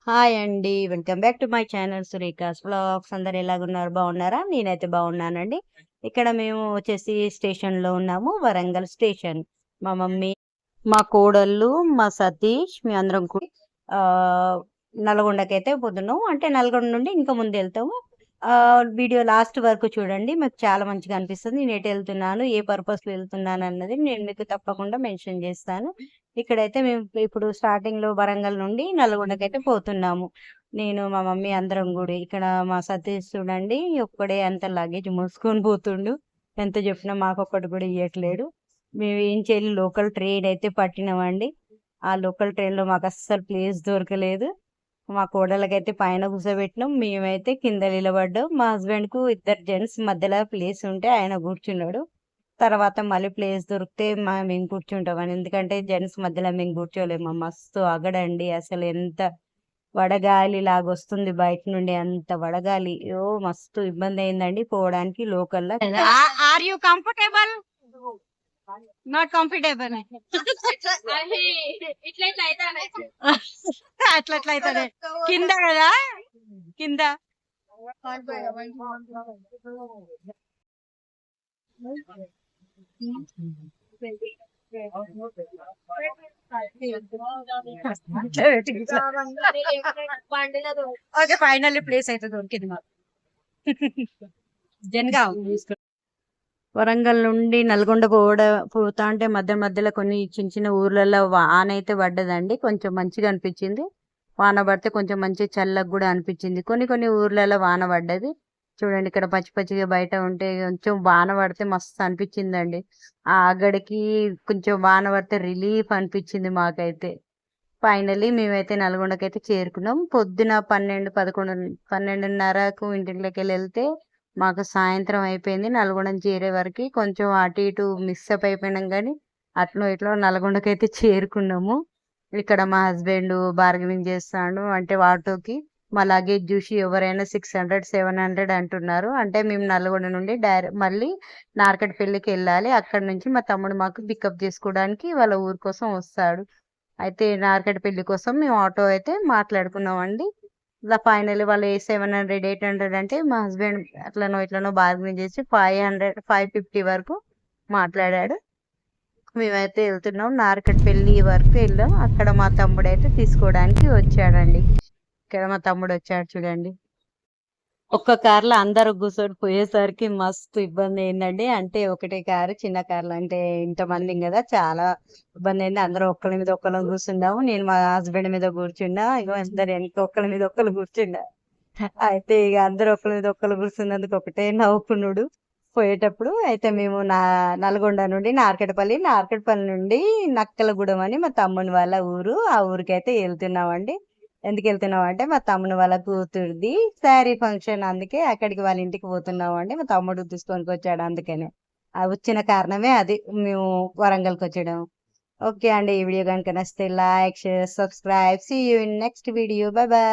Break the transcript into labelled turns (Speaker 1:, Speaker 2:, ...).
Speaker 1: Hi అండి. Welcome back to my channel Surekha's vlogs. అందరు ఎలాగున్నారు? బాగున్నారా? నేనైతే బాగున్నానండి. ఇక్కడ మేము వచ్చేసి స్టేషన్‌లో ఉన్నాము. వరంగల్ స్టేషన్. మా మమ్మీ, మా కోడళ్ళు, మా సతీష్ మేమందరం కూడి ఆహ్, నల్గొండకైతే పోతున్నాం. అంటే నల్గొండ నుండి ఇంకా ముందెళ్తాము. వీడియో లాస్ట్ వరకు చూడండి. మీకు చాలా మంచిగా అనిపిస్తది. నేను ఎటెళ్తున్నాను, ఏ పర్పస్‌లో ఎళ్తున్నానన్నది నేను మీకు తప్పకుండా మెన్షన్ చేస్తాను. ఇక్కడైతే మేము ఇప్పుడు స్టార్టింగ్‌లో వరంగల్ నుండి నల్గొండకైతే పోతున్నాము. నేను, మా మమ్మీ అందరం గూడి. ఇక్కడ మా సతీష్ చూడండి ఒక్కడే అంత లగేజ్ మోసుకొని పోతుండు. ఎంత చెప్పినా మాకొక్కటి కూడా ఇయ్యట్లేడు. మేము ఏం చేయాలి లోకల్ ట్రైన్ అయితే పట్టినామండి. ఆ లోకల్ ట్రైన్‌లో మాకస్సలు ప్లేస్ దొరకలేదు. మా కోడళ్ళకైతే పైన కూర్చోబెట్టినాం. మేమైతే కింద నిలబడ్డాం. మా హస్బెండ్‌కు ఇద్దరు జెంట్స్ మధ్యలో ప్లేస్ ఉంటే ఆయన కూర్చున్నాడు. తర్వాత మళ్ళీ ప్లేస్ దొరికితే మేము కూర్చుంటామని. ఎందుకంటే జెంట్స్ మధ్యలో మేము కూర్చోలేము. మస్తు అగడండి. అసలు ఎంత వడగాలి లాగొస్తుంది బయట నుండి. అంత వడగాలి. మస్తు ఇబ్బందయిందండి పోవడానికి లోకల్‌లో. Are you comfortable? Not comfortable. అట్లట్లా అయితది. కింద కదా కింద. ఓకే, ఫైనల్లీ ప్లేస్ అయితే దొరికింది మాకు. జనగా వరంగల్ నుండి నల్గొండ పోతా అంటే మధ్య మధ్యలో కొన్ని చిన్న చిన్న ఊర్లలో వాన అయితే పడ్డదండి. కొంచెం మంచిగా అనిపించింది. వాన పడితే కొంచెం మంచి చల్లగా కూడా అనిపించింది. కొన్ని కొన్ని ఊర్లలో వాన పడ్డది. చూడండి ఇక్కడ పచ్చి పచ్చిగా బయట ఉంటే కొంచెం వాన పడితే మస్తు అనిపించిందండి. ఆ అగడికి కొంచెం వాన పడితే రిలీఫ్ అనిపించింది మాకైతే. ఫైనల్లీ మేమైతే నల్గొండకైతే చేరుకున్నాం. పొద్దున 12, 11, 12:30కు ఇంటిలోకి వెళ్తే మాకు సాయంత్రం అయిపోయింది. నల్గొండ చేరే వరకు కొంచెం అటు ఇటు మిస్అప్ అయిపోయినాం కానీ అట్లో ఇట్లో నల్గొండకైతే చేరుకున్నాము. ఇక్కడ మా హస్బెండ్ బార్గెనింగ్ చేస్తాడు. అంటే ఆటోకి మా లగేజ్ చూసి ఎవరైనా 600, 700 అంటున్నారు. అంటే మేము నల్గొండ నుండి మళ్ళీ నార్కట్పల్లికి వెళ్ళాలి. అక్కడ నుంచి మా తమ్ముడు మాకు పికప్ చేసుకోవడానికి వాళ్ళ ఊరు కోసం వస్తాడు. అయితే నార్కట్పల్లి కోసం మేము ఆటో అయితే మాట్లాడుకున్నామండి. ఇలా ఫైనల్లీ వాళ్ళు 700, 800 అంటే మా హస్బెండ్ అట్లనో ఇట్లనో బార్గెనింగ్ చేసి 500, 550 వరకు మాట్లాడాడు. మేమైతే వెళ్తున్నాం. నార్కట్పల్లి వరకు వెళ్ళాం. అక్కడ మా తమ్ముడైతే తీసుకోవడానికి వచ్చాడండి. ఇక్కడ మా తమ్ముడు వచ్చాడు చూడండి. ఒక్క కార్లో అందరూ కూర్చొని పోయేసరికి మస్తు ఇబ్బంది అయిందండి. అంటే ఒకటే కారు, చిన్న కార్లు అంటే ఇంతమంది కదా చాలా ఇబ్బంది అయింది. అందరూ ఒక్కరి మీద ఒక్కరు కూర్చున్నాము. నేను మా హస్బెండ్ మీద కూర్చున్నా. ఇగో అందరు వెనక ఒక్కరి మీద ఒక్కరు కూర్చున్నా. అయితే ఇక అందరూ ఒకరి మీద ఒక్కరు కూర్చున్నందుకు ఒకటే నవ్వుకున్నాడు పోయేటప్పుడు. అయితే మేము నల్గొండ నుండి నార్కట్పల్లి నుండి నక్కలగూడెం అని మా తమ్ముని వాళ్ళ ఊరు. ఆ ఊరికైతే వెళ్తున్నామండి. ఎందుకు వెళ్తున్నాం అంటే మా తమ్ముని వాళ్ళ కూతురిది శారీ ఫంక్షన్. అందుకే అక్కడికి వాళ్ళ ఇంటికి పోతున్నాం అండి. మా తమ్ముడు తీసుకొని వచ్చాడు అందుకనే. వచ్చిన కారణమే అది మేము వరంగల్కి వచ్చాము. ఓకే అండి, ఈ వీడియో కనుక నచ్చితే like, share, subscribe. See you in next video. Bye by.